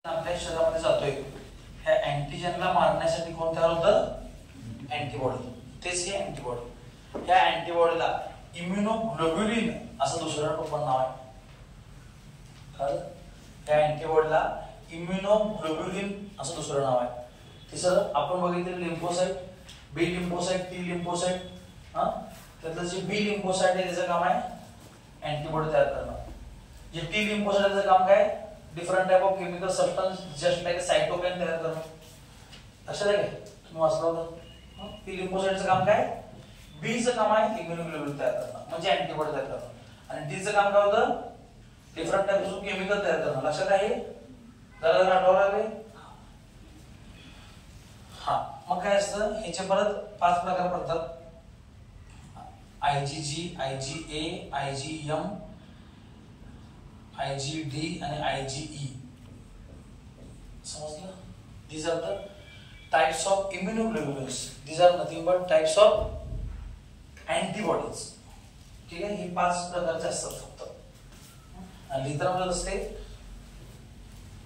आपल्या शरीरामध्ये जातोय, ह्या अँटीजनला मारण्यासाठी कोण तयार होतं? अँटीबॉडी. तेच हे अँटीबॉडी. ह्या अँटीबॉडीला इम्युनोग्लोब्युलिन असं दुसरं पण नाव आहे. त्या अँटीबॉडीला इम्युनोग्लोब्युलिन असं दुसरं नाव आहे. तिसरं आपण बघितलं लिम्फोसाइट, बी लिम्फोसाइट, टी लाइम्फोसाइट. त्यातलं जे बी लिम्फोसाइट आहे त्याचं काम आहे अँटीबॉडी तयार करणं. जे टी लिम्फोसाइटचं काम काय? Different type of chemical substance just like cytokine तयार करणं. लक्षात आहे का? तुम्ही वाचलं होतं. टी लिम्फोसाइटचं काम काय? बी चं काम आहे इम्युनोग्लोब्युलिन तयार करणं, म्हणजे अँटीबॉडी तयार करणं. आणि टी चं काम काय होतं? डिफरंट टाइप्स ऑफ केमिकल तयार करणं. लक्षात आहे? जरा आठवलं लागले? हा, मग काय असतं? ह्याचे परत 5 प्रकार पडतात. IgG, IgA, IgM, IgD आणि IgE. समजलं? These are the types of immunoglobulins. These are nothing but types of antibodies. ठीक आहे? हे 5 प्रकारचे असतात फक्त. आणि लिहिताना असते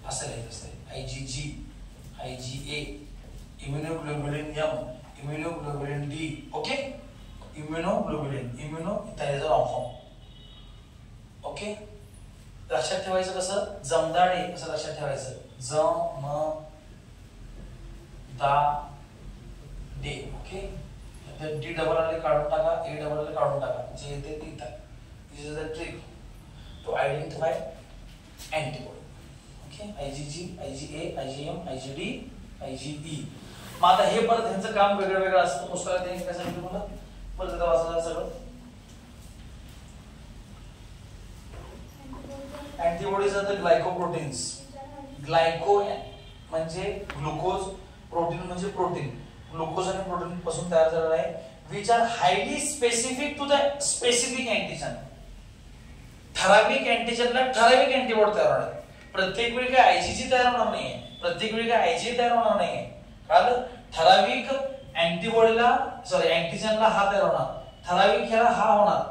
असं लिहित असते IgG, IgA, immunoglobulin M, immunoglobulin D. Okay? Immunoglobulin, immuno इत्यादीचा लॉंग फॉर्म. ओके? लक्षात ठेवायचं कसं? जमदाडे असं लक्षात ठेवायचं. जम दा डे. ओके? डी डबल आले काढून टाका, ए डबल आले काढून टाका, जे येते ते इथं. This is the trick to identify antibody. Okay? IgG, IgA, IgM, IgD, IgE. मग आता हे परत ह्यांचं काम वेगळं वेगळं असतं. पुस्तकात त्यांनी काय सांगितलं मला? परत एकदा वाचलं सगळं. Antibodies are the glycoproteins. Glyco म्हणजे ग्लुकोज, प्रोटीन म्हणजे प्रोटीन. ग्लुकोज आणि प्रोटीन पासून तयार झालेला आहे. Which are highly specific to the specific antigen. ठराविक अँटीजनला ठराविक अँटीबॉडी तयार होणार आहे. प्रत्येक वेळी काय IgG तयार होणार नाहीये, प्रत्येक वेळी काय IgA तयार होणार नाहीये. कारण ठराविक अँटीबॉडीला सॉरी अँटीजनला हा तयार होणार, ठराविक ह्याला हा होणार,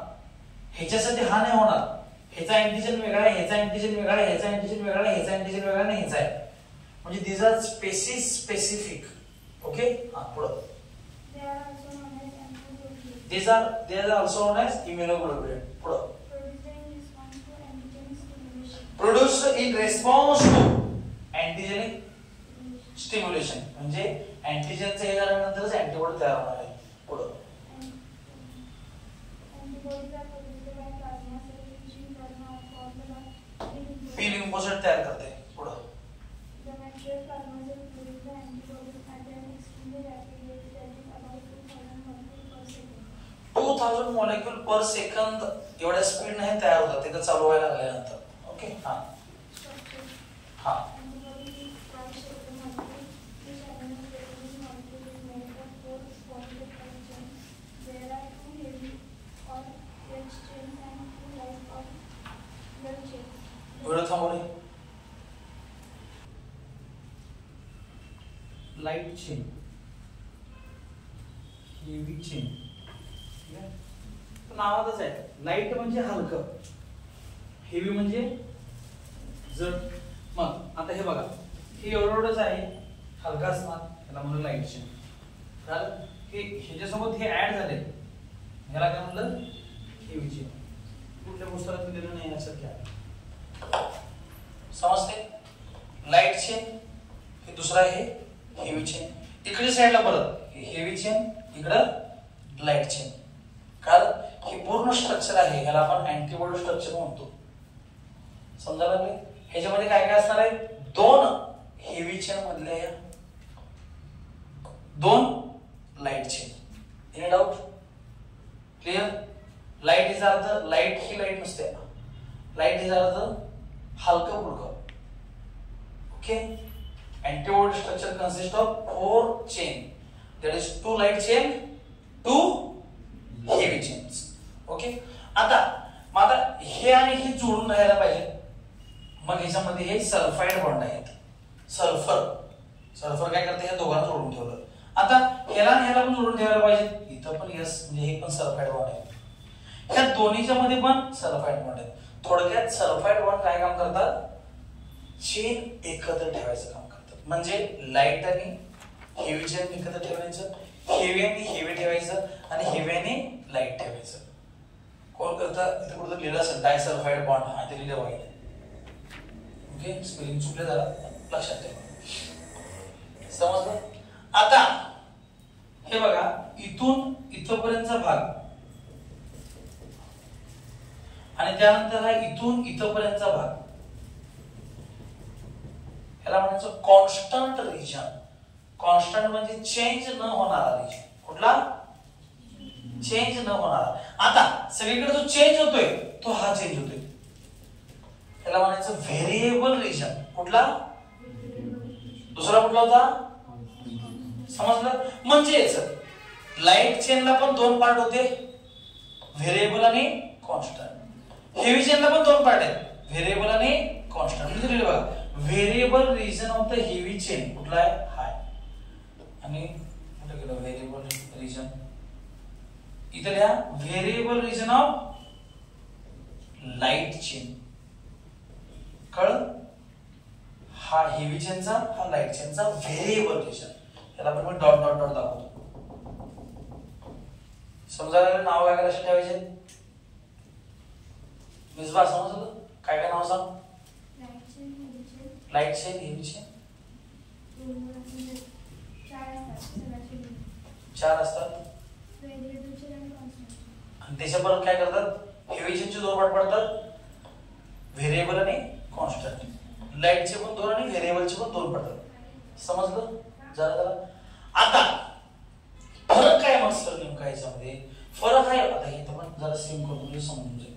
ह्याच्यासाठी हा नाही होणार. ह्याचा अँटीजन वेगळा आहे, ह्याचा अँटीजन वेगळा आहे, ह्याचा अँटीजन वेगळा आहे, ह्याचा अँटीजन वेगळा नाही, ह्याचा आहे. म्हणजे दीज आर स्पेसिफिक. ओके? हा, पुढं these are also known as immunoglobulin. पुढं produced in response to antigenic stimulation. म्हणजे अँटीजनचं हे झाल्यानंतरच अँटीबॉडी तयार होणार आहे. पुढं बी लिम्फोसाइट तयार करते. पुढं 2000 मॉलिक्यूल पर सेकंद एवढ्या स्पीड नाही तयार होतात तिथं चालू व्हायला लागल्यानंतर. ओके? हा हा वेळ थांबवणे. Light chain, heavy chain. नावातच आहे. लाईट म्हणजे हलकं, हेवी म्हणजे जड. मग आता हे बघा, हे एवढंच आहे, हलका असणार, याला म्हणून लाईट चेन. कारण हे ह्याच्यासोबत हे ऍड झाले, ह्याला काय म्हणलं? Heavy chain. कुठल्या पुस्तकात दिलेलं नाही यासारख्या. समजते? लाईट चेन हे दुसरा आहे, हेवी चेन. इकडे साईडला परत हेवी चेन, इकडं लाईट चेन. कारण हे पूर्ण स्ट्रक्चर आहे, ह्याला आपण अँटीबॉडी स्ट्रक्चर म्हणतो. समजायला लागले? ह्याच्यामध्ये काय काय असणार आहे? 2 हेवी चेन मधले, 2 light chain. Any doubt? Clear? Light is earth, light he light नसते. लाईट इज अर्थ हलकं फुलकं. Okay? Antibody structure consists of 4 chain. That is 2 light chain, 2 heavy chains. Okay? आता हे आणि हे जोडून राहायला पाहिजे. मग ह्याच्यामध्ये हे सल्फाइड बॉन्ड आहेत. सल्फर काय करते? या दोघांना जोडून ठेवलं. आता ह्याला आणि ह्याला पण जोडून ठेवायला पाहिजे. इथं पण यस म्हणजे हे पण सल्फाइड बॉन्ड आहे. ह्या दोन्हीच्या मध्ये पण सल्फाइड बॉन्ड आहेत. थोडक्यात सल्फाइड बॉन्ड काय काम करतात? चेन एकत्र ठेवायचं काम करतात. म्हणजे लाईट आणि हेवी चेन एकत्र ठेवायचं, हेवी आणि हेवी ठेवायचं आणि हेवी आणि लाईट ठेवायचं. कोण करतं? इथे कुठं लिहिलं असेल डायसल्फाइड बॉन्ड, हा ते लिहिलं बघा. ओके, स्पेलिंग चुकले जरा लक्षात ठेवा. समजलं? आता हे बघा, इथून इथपर्यंतचा भाग आणि त्यानंतर हा इथून इथपर्यंतचा भाग, याला म्हणायचं कॉन्स्टंट रिजन. कॉन्स्टंट म्हणजे चेंज न होणारा रिजन. कुठला? चेंज न होणारा. आता सगळीकडे जो चेंज होतोय तो हा चेंज होतोय, त्याला म्हणायचं व्हेरिएबल रिजन. कुठला? दुसरा कुठला होता? समजलं? म्हणजेच लाईट चेनला पण दोन पार्ट होते, व्हेरिएबल आणि कॉन्स्टंट. हेवी चेनला पण दोन पार्ट आहेत, व्हेरिएबल आणि कॉन्स्टंट. म्हणजे लिहिलं बघा, variable region of the heavy chain कुठला आहे? हाय. आणि कुठे गेलं व्हेरिएबल रिजन? इथे लिहा variable region of light chain. कळलं? हा हेवी चेनचा, हा लाईट चेनचा व्हेरिएबल रिजन. याला पण मी डॉट डॉट डॉट दाखवतो. समजायला नाव काय कसे ठेवायचे? मिसबा समजलं? काय काय नाव सांग? लाईट चेन, हेवी चेन चार असतात. आणि त्याच्या परत काय करतात? हेवी चेनचे दोन पार्ट पडतात, व्हेरिएबल आणि कॉन्स्टंट. लाईटचे पण दोन आणि व्हेरिएबलचे पण दोन पडतात. समजलं? जरा जरा. आता फरक काय मग सर नेमका याच्यामध्ये? फरक आहे आता हे पण जरा सेम करतो म्हणजे समजून जाईल.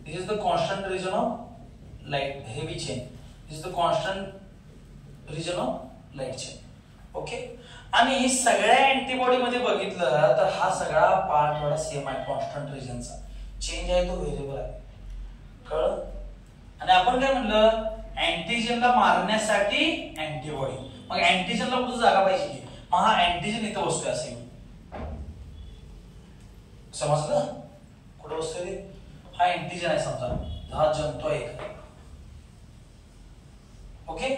This is the constant region of light heavy chain, this is the constant region of light chain. Okay. आणि सगळ्या अँटीबॉडी मध्ये बघितलं तर हा सगळा पार्ट थोडा सेम आहे कॉन्स्टंट रिजनचा. चेंज आहे तो व्हेरिएबल आहे. कळलं? आणि आपण काय म्हणलं? अँटीजनला मारण्यासाठी अँटीबॉडी. मग अँटीजनला कुठे जागा पाहिजे की? मग हा अँटीजन इथं बसतोय असे. समजलं? कुठे बसतोय? हा अँटीजन आहे समजा, हा जंतू आहे एक. ओके.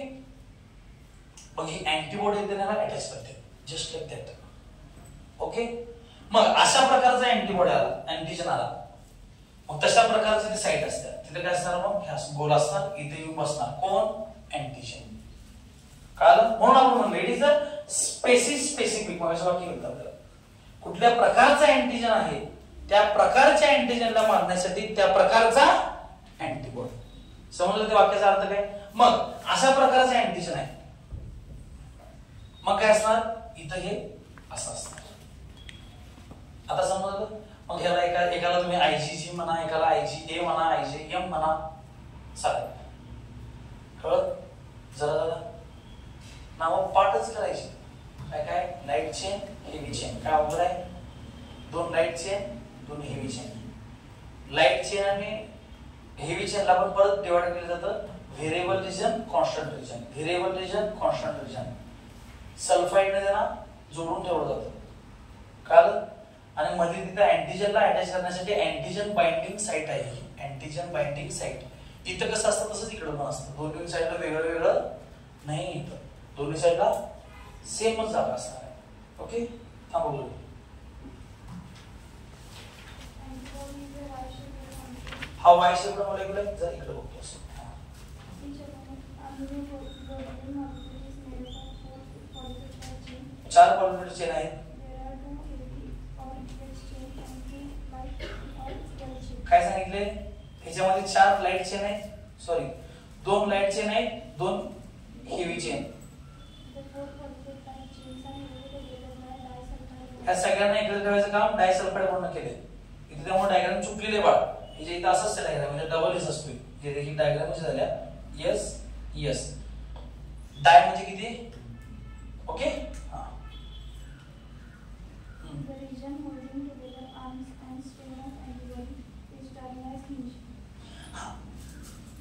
मग ही अँटीबॉडी त्याला अटॅच करते, जस्ट लाईक दॅट. ओके. मग अशा प्रकारचा अँटीबॉडी आला, अँटीजन आला, मग तशा प्रकारचे ते साईट असतात. तिथे काय असणार? मग हे गोल असणार, इथे येऊन बसणार. कोण? अँटीजन. कळलं? म्हणून आपण म्हणलं इट इज अ स्पेसिफिक. वाक्य म्हणतात आपल्याला कुठल्या प्रकारचा अँटीजन आहे त्या प्रकारच्या अँटीजनला मारण्यासाठी त्या प्रकारचा अँटीबॉडी. समजलं ते वाक्याचा अर्थ काय? मग अशा प्रकारचा अँटीजन आहे, मग काय असणार? इथं हे असं असणार. आता समजलं? मग ह्याला एकाला तुम्ही आयजीजी म्हणा, एकाला आयजीए म्हणा, आयजीएम म्हणा, चालेल. कळत? जरा जरा नाव पाठच करायची. काय काय? Light chain, heavy chain. काय अवघड आहे? दोन लाईट चेन, दोन हेवी चेन. लाईट चेन आणि हेवी चेनला पण परत डिवाइड केलं जातं variable region, constant region. Variable region, constant region. सल्फाइडने त्यांना जोडून ठेवलं जातं. कळलं? आणि मध्ये तिथे अँटीजनला अटॅच करण्यासाठी अँटीजन बाइंडिंग साइट आहे. Antigen binding site. इथं कसं असतं तसंच इकडे पण असतं. दोन्ही साईडला वेगळं वेगळं नाही, इथं दोन्ही साईडला सेमच जागा असणार आहे. ओके. थांबा बोलू. हा वाय शेप मॉलिक्यूल आहे. जर इकडे बघतो असं चार पॉलिमर चेन आहेत. काय सांगितले? ह्याच्यामध्ये चार लाईट चेन आहेत, सॉरी दोन लाईट चेन आहेत, दोन हेवी चेन. ह्या सगळ्यांना एकत्र ठेवायचं काम डायसल्फाइड म्हणून केले. इथे त्यामुळे डायग्राम चुकलेले बाळ. इथे असंच डायग्राम म्हणजे डबल एस असतोय. जे ही डायग्राम कशी झाल्या? Yes yes. डाय म्हणजे किती? ओके. हा.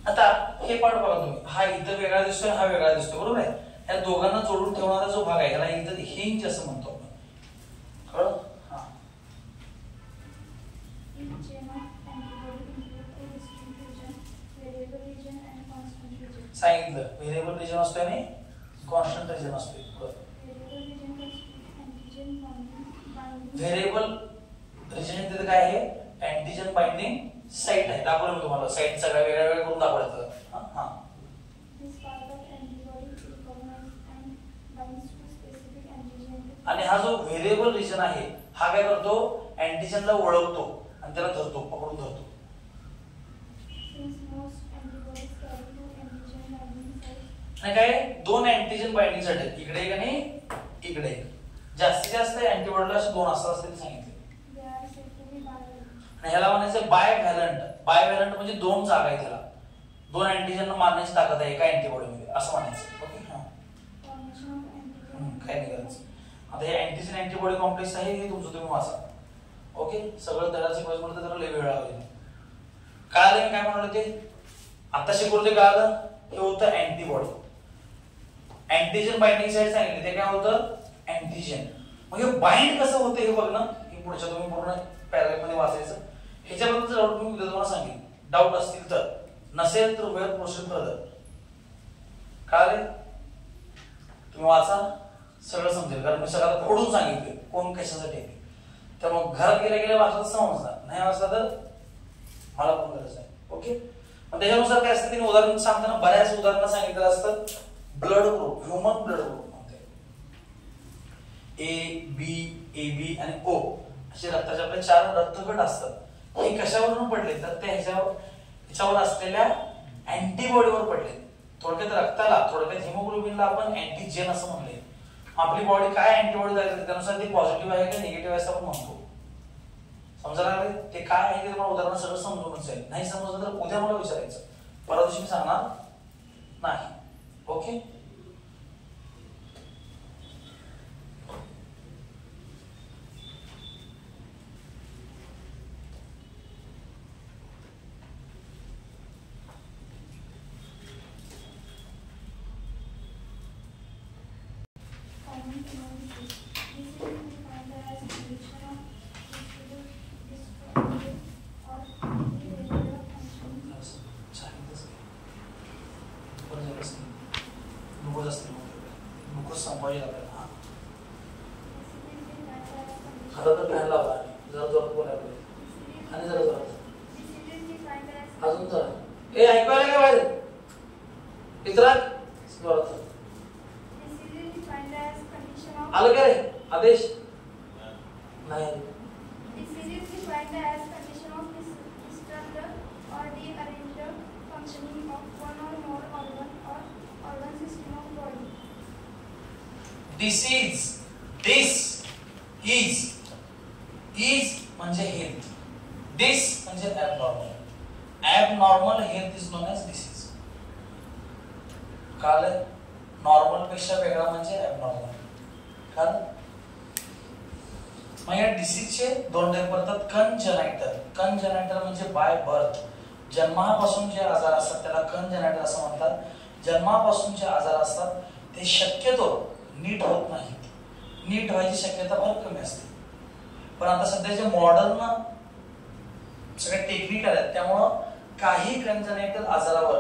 आता हे पार्ट बघा तुम्ही. हा इथं वेगळा दिसतोय, हा वेगळा दिसतोय, बरोबर आहे? या दोघांना जोडून ठेवणारा जो भाग आहे याला इथं हिंज असं म्हणतो आपण. कळलं? हा. सांगितलं व्हेरिएबल रिजन असतो आणि कॉन्स्टंट रिजन असतो. व्हेरिएबल रिजन तिथे काय आहे, अँटीजन बाइंडिंग साइट आहे. दाखवलं मी तुम्हाला, साइट सगळ्या वेगळ्या वेगळ्या करून दाखवलं. हां आणि हा जो व्हेरिएबल रिजन आहे हा काय करतो, अँटीजनला ओळखतो आणि त्याला धरतो, पकडून धरतो. आणि काय, दोन अँटीजन बाइंडिंग साठी इकडे एक आणि इकडे एक. जास्तीत जास्त अँटीबॉडीला असे दोन असतात असं सांगितले. आणि ह्याला म्हणायचं बायव्हॅलंट. बायव्हॅलंट म्हणजे दोन जागा आहे त्याला, दोन अँटीजन मारण्याची ताकद आहे एका अँटीबॉडीमध्ये असं म्हणायचं. ओके हां काय नाही करायचं. आता हे अँटीजन अँटीबॉडी कॉम्प्लेक्स आहे, हे तुमचं तुम्ही वाचा. ओके सगळं धडाचे पैसे म्हणलं तर लय वेळ लागेल. कळालं मी काय म्हणाल ते, आता शिकवलं ते कळालं. हे होतं अँटीबॉडी. अँटीजन बाइंडिंग साइट सांगितली, ते काय होतं अँटीजन. मग हे बाइंड कसं होतं हे बघ ना, हे पुढच्या तुम्ही पूर्ण पॅराग्राफ मध्ये वाचायचं. ह्याच्याबद्दल डाऊट मी उद्या तुम्हाला सांगेन. डाऊट असतील तर, नसेल तर वेळ प्रोसेस फर्दर. कळाले, तुम्ही वाचा सगळं समजेल. कारण मी सगळं फोडून सांगितले कोण कशासाठी आहे. तर मग घरात गेल्या गेल्या वाचला समजणार, नाही वाचला तर मला फोन करायचं आहे. ओके मग त्याच्यानुसार काय असतं, तिने उदाहरण सांगताना बऱ्याच उदाहरणं सांगितलं असतं. Blood group, human blood group म्हणते ए बी आणि ओ असे रक्ताचे आपले 4 रक्तगट असतात. हे कशावरून पडले तर ते ह्याच्यावर असलेल्या अँटीबॉडीवर पडले. थोडक्यात रक्ताला, थोडक्यात हिमोग्लोबिनला आपण अँटीजेन असं म्हणले. आपली बॉडी काय अँटीबॉडी तयार करते त्यानुसार ती पॉझिटिव्ह आहे का निगेटिव्ह आहे असं आपण म्हणतो. समजायला लागले, ते काय आहे ते तुम्हाला उदाहरण सगळं समजूनच जाईल. नाही समजलं तर उद्या मला विचारायचं, परवा दिवशी मी सांगणार नाही. ओके is म्हणजे हेल्थ, this म्हणजे abnormal. Abnormal health is known as disease. कळलं, नॉर्मल पेक्षा वेगळा म्हणजे abnormal. कळलं. मग या डिसीजचे 2 टाइप पडतात. कंजनायटल म्हणजे बाय बर्थ, जन्मापासून जे आजार असतात त्याला कंजनायटल असं म्हणतात. जन्मापासून जे आजार असतात ते शक्यतो नीट होत नाहीत, नीट व्हायची शक्यता फार कमी असते. पण आता सध्याचे मॉडर्न सगळे टेक्निकल आहेत त्यामुळं काही कंजनायटल आजारावर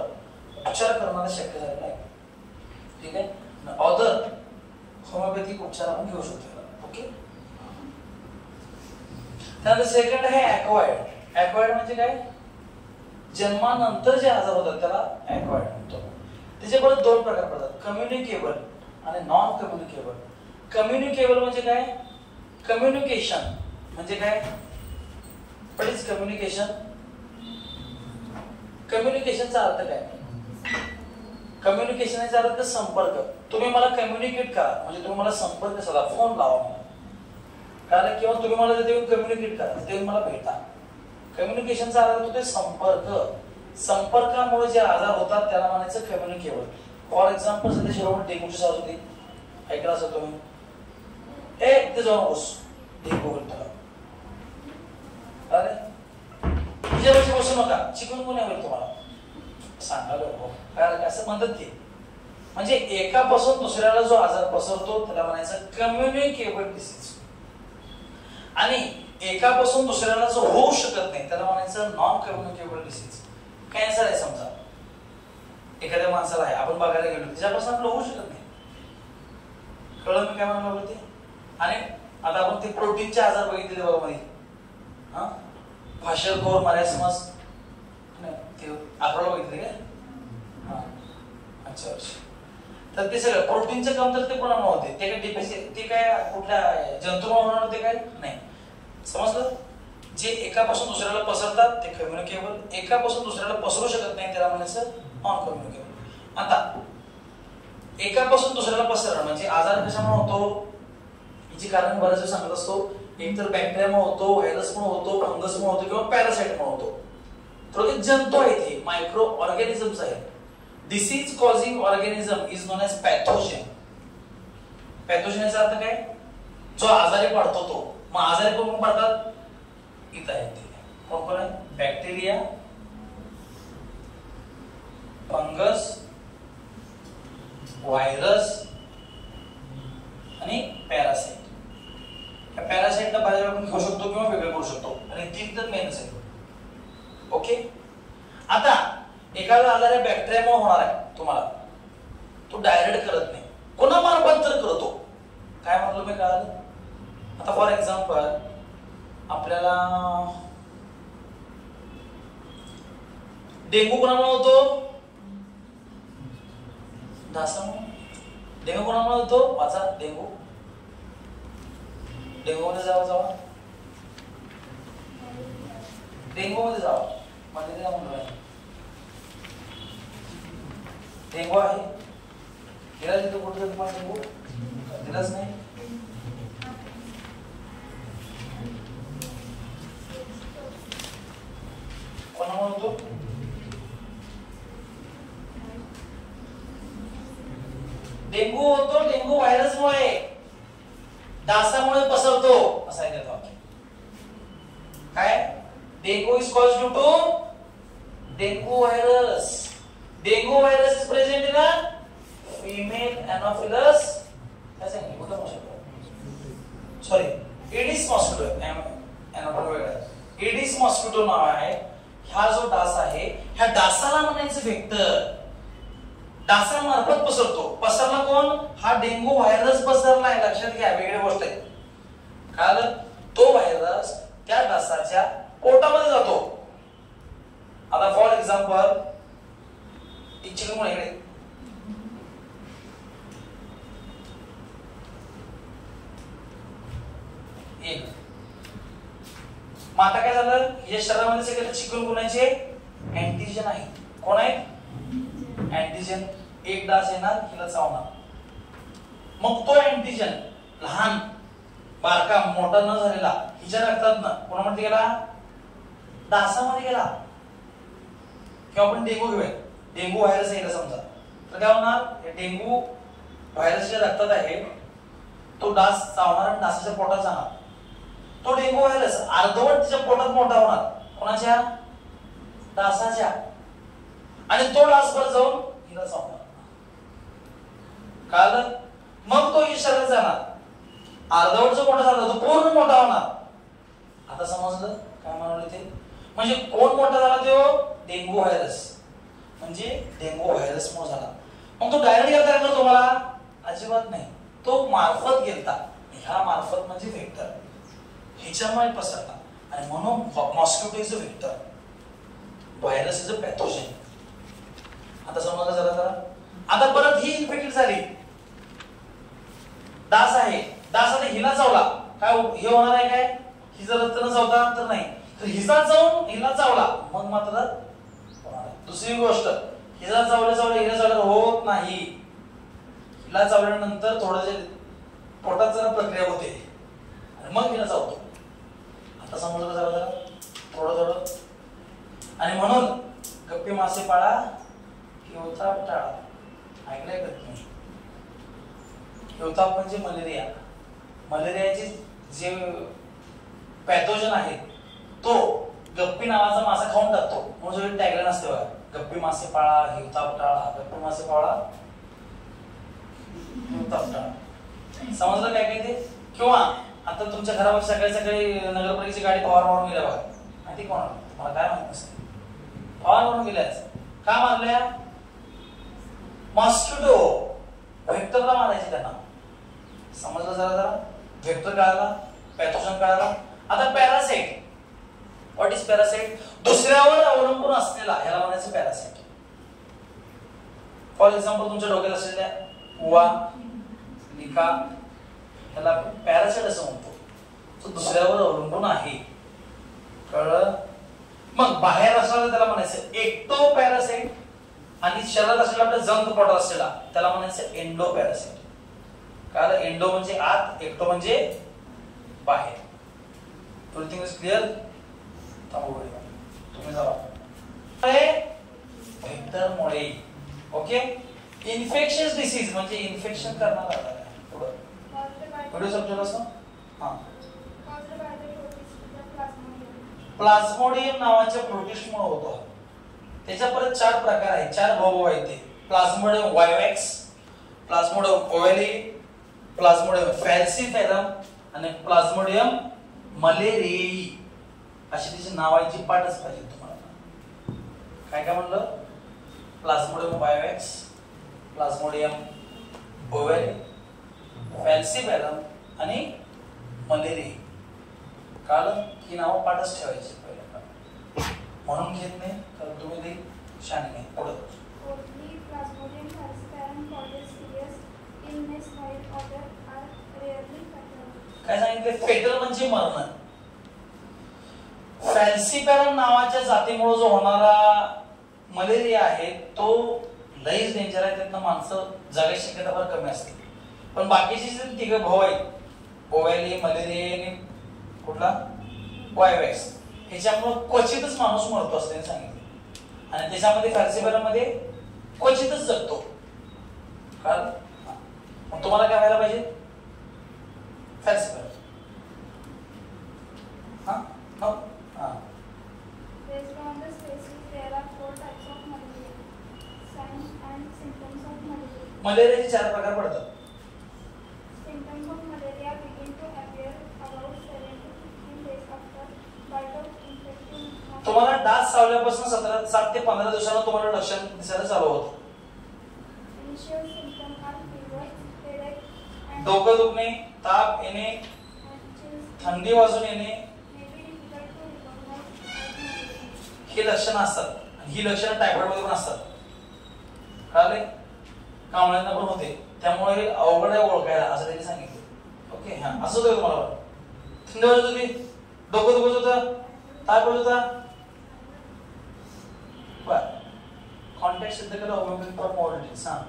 उपचार करणं शक्य झालेलं आहे. ठीक आहे, अदर होमिओपॅथिक उपचार आपण घेऊ शकतो. ओके, त्यानंतर सेकंड आहे ॲक्वायर्ड. ॲक्वायर्ड म्हणजे काय, जन्मानंतर जे आजार होतात त्याला ॲक्वायर्ड म्हणतो. त्याचे परत 2 प्रकार पडतात, कम्युनिकेबल आणि नॉन कम्युनिकेबल. कम्युनिकेबल म्हणजे काय, कम्युनिकेशन म्हणजे काय, व्हॉट इज कम्युनिकेशन. कम्युनिकेशनचा अर्थ काय, कम्युनिकेशनचा अर्थ संपर्क. तुम्ही मला कम्युनिकेट करा म्हणजे तुम्ही मला संपर्क साधा, फोन लावा मला, कारण किंवा तुम्ही मला तिथे कम्युनिकेट करा, तिथे मला भेटा. कम्युनिकेशनचा अर्थ होतो संपर्क. संपर्कामुळे जे आजार होतात त्याला म्हणायचं कम्युनिकेबल. फॉर एक्झाम्पल सध्या शिरोमणी डेंग्यूची साथ होती, ऐकलं असेल तुम्ही. ते जाऊन नकोस डेंग्यू होईल, अरे तुझ्यापाशी बसू नका, चिकनगुन्या होईल तुम्हाला, सांगा लोक असं म्हणतात ते. म्हणजे एकापासून दुसऱ्याला जो आजार पसरतो त्याला म्हणायचं कम्युनिकेबल डिसीज. आणि एकापासून दुसऱ्याला जो होऊ शकत नाही त्याला म्हणायचं नॉन कम्युनिकेबल डिसीज. कॅन्सर आहे समजा, एखाद्या माणसाला आहे, आपण बघायला गेलो त्याच्यापासून आपलं होऊ शकत नाही. कळलं मी काय म्हणालो ते? आणि आता आपण ते प्रोटीनचे आजार बघितले बघा मध्ये, हा फाशलकोर मरायसमस ते आपण बघितले काय? हा अच्छा अच्छा. तर ते सगळं प्रोटीनचे कमतरतेपणामुळे होते. ते काय डिफिशियंसी, ते काय कुठल्या जंतूमुळे होणार होते काय नाही. समजलं? जे एकापासून दुसऱ्याला पसरतात ते कम्युनिकेबल, एकापासून दुसऱ्याला पसरू शकत नाही त्याला म्हणायचं नॉन कम्युनिकेबल. आता एकापासून दुसऱ्याला पसरणं म्हणजे आजार कशामुळे होतो, याची कारण बरेच वेळ सांगत असतो. एक तर बॅक्टेरियामुळे होतो, व्हायरसमुळे होतो, फंगसमुळे होतो किंवा पॅरासाइटमुळे होतो. थोडे जंतू आहेत, हे मायक्रो ऑर्गॅनिझम्स आहेत. Disease causing organism is known as pathogen. Pathogen याचा अर्थ काय? जो आजारी पडतो तो. मग आजारी कोण पडतात? इथं आहेत ते. कोण कोण आहे? बॅक्टेरिया, फंगस, व्हायरस आणि पॅरासाइट. या पॅरासाइटला बाहेर आपण घेऊ शकतो किंवा वेगळं करू शकतो आणि तीन तर मेनच आहे. ओके. आता एखादा आजार आहे बॅक्टेरियामुळे होणार आहे तुम्हाला, तो डायरेक्ट करत नाही, कोणामार्फत तर करतो. काय म्हणलो मी काल? आता फॉर एक्झाम्पल आपल्याला डेंगू कोणामुळे होतो? डासामुळे. डेंगू कोणामुळे होतो? वाचा डेंगू. डेंगू मध्ये जावा डेंगू मध्ये जावा. मलेरिया म्हणून डेंगू आहे. गेला तिथं कुठं तुम्हाला डेंगू दिलाच नाही. कोणामुळे होतो? डेंगू होतो डेंगू व्हायरसमुळे, डासामुळे पसरतो असं आहे त्यात वाक्य. काय? Dengue is caused due to dengue virus. Dengue virus is present in a female Anopheles. काय सांगितलं? कुठं mosquito? Sorry, Aedes mosquito. Anopheles वेगळा आहे. एडिस मॉस्किटो नाव आहे. हा जो डास आहे, ह्या डासाला म्हणायचं व्हेक्टर. डासामार्फत पसरतो. पसरला कोण? हा डेंगू व्हायरस पसरला आहे. लक्षात घ्या, वेगळी गोष्ट आहे. कारण तो व्हायरस त्या डासाच्या पोटामध्ये जातो. आता फॉर एक्झाम्पल एक चिकन इकडे एक. मग आता काय झालं? या शरीरामध्ये सगळे चिकनगुन्याचे अँटीजन आहे. कोण आहेत? अँटीजन. एक डास येणार, हिला चावणार. मग तो अँटीजन लहान बारका मोठा न झालेला हिच्या रक्तात ना कोणामध्ये गेला? डासामध्ये गेला. किंवा आपण डेंगू घेऊया, डेंगू व्हायरस आहे समजा, तर काय होणार? डेंगू व्हायरसच्या रक्तात आहे, तो डास चावणार आणि डासाच्या पोटात जाणार. तो डेंगू व्हायरस अर्धवट तिच्या पोटात मोठा होणार. कोणाच्या? डासाच्या. आणि तो डास वर जाऊन हिला चावणार. कळलं? मग तो शरीरात जाणार. अर्धवट जो मोठा झाला तो पूर्ण मोठा होणार. आता समजलं काय म्हणाले ते? म्हणजे कोण मोठा झाला? तो डेंगू व्हायरस. म्हणजे डेंगू व्हायरस मुळे झाला. मग तो डायरेक्ट गेला का तुम्हाला? अजिबात नाही. तो मार्फत गेलता. ह्या मार्फत म्हणजे व्हेक्टर, ह्याच्यामुळे पसरला. आणि म्हणून mosquito is a vector, virus is a pathogen. आता समजलं जरा. आता परत ही इन्फेक्टेड झाली, डास आहे, डास आता हिला चावला, काय हे होणार आहे? काय ही जर रक्त न चावता तर नाही, तर हिचा जाऊन हिला चावला, मग मात्र होणार आहे. दुसरी गोष्ट, हिला चावलं हिला चावलं होत नाही. हिला चावल्यानंतर थोडं पोटात जरा प्रक्रिया होते आणि मग हिला चावतो. आता समजलं जरा थोडं. आणि म्हणून गप्पी मासे पाळा, हिवताप टाळा. ऐकलंय का तुम्ही? हिवताप म्हणजे मलेरिया. मलेरियाचे जे पॅथोजन आहे तो गप्पी नावाचा मासा खाऊन टाकतो. म्हणून टॅगलाईन असते बघा, गप्पी मासे पाळा, हिवताप टाळा. गप्पी मासे पाळा, हिवताप टाळा. समजलं काय काय ते? किंवा आता तुमच्या घरावर सकाळी नगरपालिकेची गाडी फवार मारून गेल्या बघा, माहिती कोण? मला काय माहित नसतं. फवार मारून गेल्याच का मारल्या? मॉस्किटो व्हेक्टरला मारायचे त्यांना. समजलं जरा व्हेक्टर कळाला, पॅथोजन कळाला. आता पॅरासाइट. What is parasite? दुसऱ्यावर अवलंबून असलेला याला म्हणायचं पॅरासाइट. फॉर एक्झाम्पल तुमच्या डोक्यात असलेल्या उवा, निका याला आपण पॅरासाइट असं म्हणतो. तो दुसऱ्यावर अवलंबून आहे. कळलं? मग बाहेर असलेला त्याला म्हणायचं एक्टो पॅरासाइट आणि शरीरात असलेला आपल्या जंत पोटात असलेला त्याला म्हणायचं एंडो पॅरासाइट. कारण एंडो म्हणजे आत, एक्टो म्हणजे बाहेर. Everything is clear? तुम्ही जावा. व्हेक्टरमुळे ओके. इन्फेक्शियस डिसीज म्हणजे इन्फेक्शन करणारा पुढे व्हिडिओ समजलं असं. हां, प्लाझ्मोडियम नावाच्या प्रोटिस्टमुळे होतो. त्याच्या परत 4 प्रकार आहेत, 4 भाऊ आहेत ते. प्लाझ्मोडियम वायवॅक्स, प्लाझ्मोडियम ओव्हॅली, प्लाझ्मोडियम फॅल्सिफेरम आणि प्लाझ्मोडियम मलेरियाई. अशी त्याची नावाची पाठच पाहिजे तुम्हाला. काय काय म्हणलं? प्लाझ्मोडियम वायवॅक्स, प्लाझ्मोडियम ओव्हॅली, फॅल्सिफेरम आणि मलेरियाई. कारण ही नावं पाठच ठेवायची पहिल्यांदा. म्हणून घेत नाही तर तुम्ही ते शाणे नाही. पुढे Plasmodium falciparum causes serious illness while others are rarely fatal. काय सांगितलं? फेटल म्हणजे मरण. फॅल्सिपॅरम नावाच्या जातीमुळे जो होणारा मलेरिया आहे तो लईच डेंजर आहे. त्यातनं माणसं जगायची शक्यता फार कमी असते. पण बाकीचे जे 3 भाऊ आहेत, ओव्हॅली, मलेरिया आणि कुठला वायवॅक्स, ह्याच्यामुळे क्वचितच माणूस मरतो असं त्यांनी सांगितलं. आणि त्याच्यामध्ये फॅल्सिपॅरम मध्ये क्वचितच जगतो. कारण मग तुम्हाला काय व्हायला पाहिजे? फॅल्सिपॅरम. हां हां हां. Based on the species, there are 4 types of malaria. Signs and symptoms of malaria. मलेरियाचे 4 प्रकार पडतात. Symptoms of malaria begin to appear about 7 to 15 days after bite of infected mosquito. तुम्हाला डास चावल्यापासून 7 ते 15 दिवसांना तुम्हाला लक्षण दिसायला चालू होतं. Initial symptoms are fever, headache, and डोकं दुखणे, ताप येणे, chills. थंडी वाजून येणे May be difficult to recognize as malaria. ही लक्षणं असतात. आणि ही लक्षणं टायफॉइड मध्ये पण असतात. कळले? कावळ्यांना पण होते. त्यामुळे अवघड आहे ओळखायला असं त्यांनी सांगितलं. ओके. हा, असं होतं तुम्हाला? थंडी वाजत होती, डोकं दुखत होतं, ताप येत होता. बर, कॉन्टॅक्ट सिद्ध केलं होमिओपॅथी फॉर मोर डिटेल्स. हां.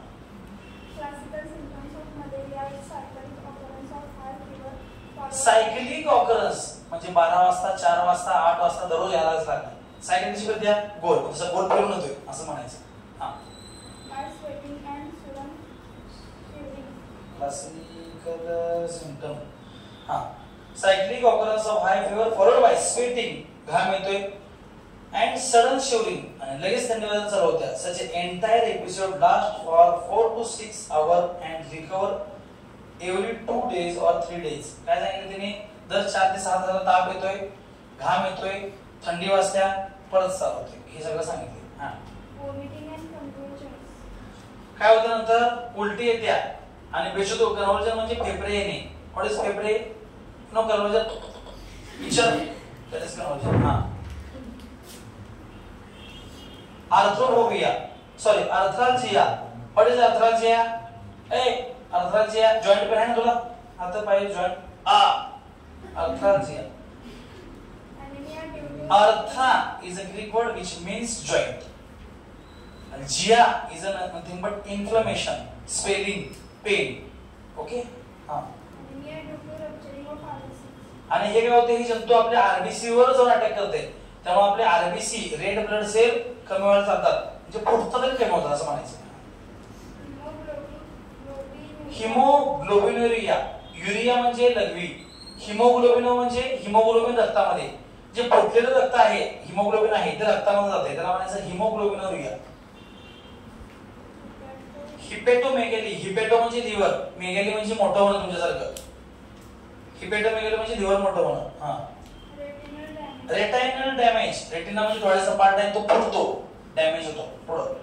Classical symptoms of malaria is cyclic occurrence of high fever followed cyclic occurrence म्हणजे 12 वाजता, 4 वाजता, 8 वाजता दररोज यायलाच लागणार. सायकल कशी करते? गोल, जसं गोल फिरून होतोय असं म्हणायचं. हां. by sweating and sudden shivering. Classical symptom. हां. Cyclic occurrence of high fever followed by sweating, घाम येतोय, अँड सडन शिवरिंग आणि लगेच थंडी वाजायला चालू होत्या. Such entire episode last for 4 to 6 hours and recover every 2 days or 3 days. काय सांगितलं तिने? दर 4 ते 6 तासाला ताप येतोय, घाम येतोय, थंडी वाजत्या, परत चालू होते. हे सगळं सांगितलं. हां. Vomiting and convulsions. काय होतं नंतर? उलटी येत्या आणि बेशुद्ध. कन्व्हर्जन म्हणजे फेफरे येणे. व्हॉट इज फेफरे? No conversion. विचार दॅट इज कन्व्हर्जन. हां. Arthrophobia, sorry arthralgia. What is arthralgia? Arthralgia joint pain आहे ना तुला? हात पाय joint. Arthralgia. Anemia due to Arthra is a Greek word which means joint. And Gia is nothing but inflammation, swelling, pain. Okay? हां. anemia due to rupturing of RBCs. आणि हे काय होते? ही जंतू आपल्या आरबीसी वर जाऊन अटॅक करते. त्यामुळे आपले आरबीसी रेड ब्लड सेल कमी व्हायला जातात. म्हणजे फुटतात आणि कमी होतात असं म्हणायचं. हिमोग्लोबिनुरिया. युरिया म्हणजे लघवी. हिमोग्लोबिन म्हणजे हिमोग्लोबिन रक्तामध्ये जे फुटलेलं रक्त आहे, हिमोग्लोबिन आहे ते रक्तामध्ये जाते. त्याला म्हणायचं हिमोग्लोबिनुरिया. हिपेटोमेगॅली. हिपेटो म्हणजे लिव्हर, मेगॅली म्हणजे मोठं होणं तुमच्यासारखं. हिपेटोमेगॅली म्हणजे लिव्हर मोठं होणं. हां. Retinal damage. रेटिना म्हणजे डोळ्याचा पार्ट आहे तो फुटतो, डॅमेज होतो. पुढं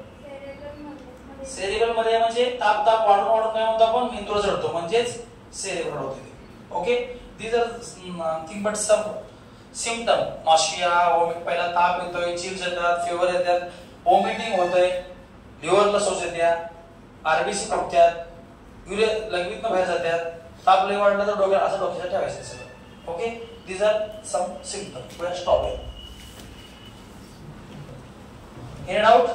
सेरिब्रल मध्ये म्हणजे ताप ताप वाढून वाढून काय म्हणतो आपण मेंदूला चढतो म्हणजेच सेरिब्रल होते. Okay, these are nothing but some symptom. Nausea, पहिला ताप येतोय, चिल्स येतात, फीवर येतात, वॉमिटिंग होतंय, लिव्हरला सोस येतात, आरबीसी फुटतात, युरिया लगेचनं बाहेर जातात, ताप लय वाढला तर डोक्यात असं डोक्यात ठेवायचं सगळं. Okay, these are some symptom. Stop. Any doubt?